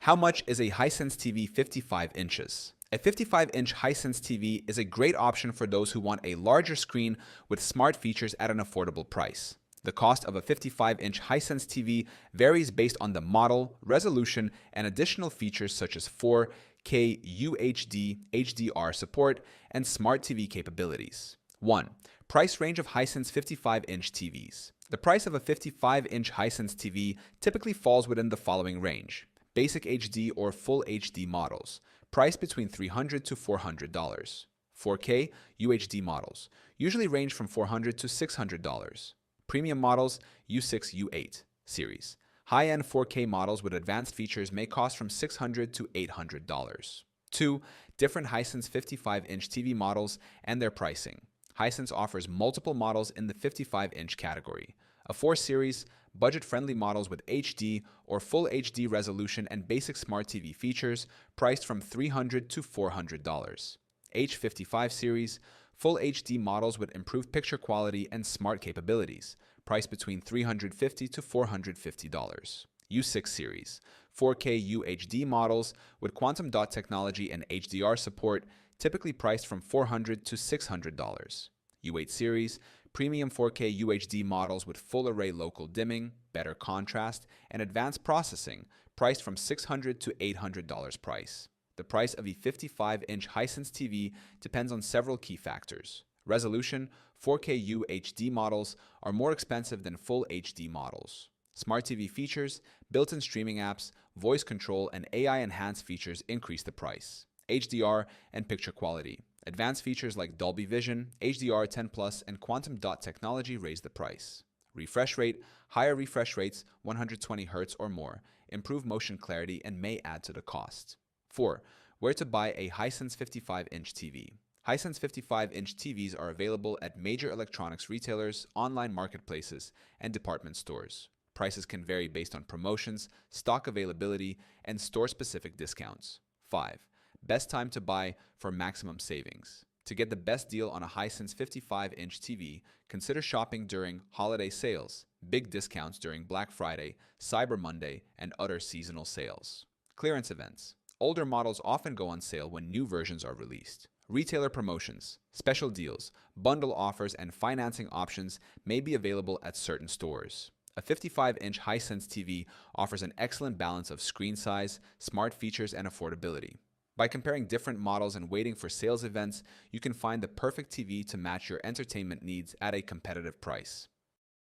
How much is a Hisense TV 55 inches? A 55-inch Hisense TV is a great option for those who want a larger screen with smart features at an affordable price. The cost of a 55-inch Hisense TV varies based on the model, resolution, and additional features such as 4K UHD, HDR support, and smart TV capabilities. 1. Price range of Hisense 55-inch TVs. The price of a 55-inch Hisense TV typically falls within the following range: Basic HD or Full HD models, priced between $300 to $400. 4K UHD models, usually range from $400 to $600. Premium models, U6, U8 series. High-end 4K models with advanced features may cost from $600 to $800. 2. Different Hisense 55-inch TV models and their pricing. Hisense offers multiple models in the 55-inch category. A 4 series, budget-friendly models with HD or Full HD resolution and basic smart TV features, priced from $300 to $400. H55 series, Full HD models with improved picture quality and smart capabilities, priced between $350 to $450. U6 series, 4K UHD models with quantum dot technology and HDR support, typically priced from $400 to $600. U8 series, premium 4K UHD models with full array local dimming, better contrast, and advanced processing, priced from $600 to $800 price. The price of a 55-inch Hisense TV depends on several key factors. Resolution: 4K UHD models are more expensive than Full HD models. Smart TV features, built-in streaming apps, voice control, and AI-enhanced features increase the price. HDR and picture quality. Advanced features like Dolby Vision, HDR 10+, and quantum dot technology raise the price. Refresh rate: higher refresh rates, 120 Hz or more, improve motion clarity and may add to the cost. 4. Where to buy a Hisense 55-inch TV. Hisense 55-inch TVs are available at major electronics retailers, online marketplaces, and department stores. Prices can vary based on promotions, stock availability, and store-specific discounts. 5. Best time to buy for maximum savings. To get the best deal on a Hisense 55-inch TV, consider shopping during holiday sales, big discounts during Black Friday, Cyber Monday, and other seasonal sales. Clearance events. Older models often go on sale when new versions are released. Retailer promotions, special deals, bundle offers, and financing options may be available at certain stores. A 55-inch Hisense TV offers an excellent balance of screen size, smart features, and affordability. By comparing different models and waiting for sales events, you can find the perfect TV to match your entertainment needs at a competitive price.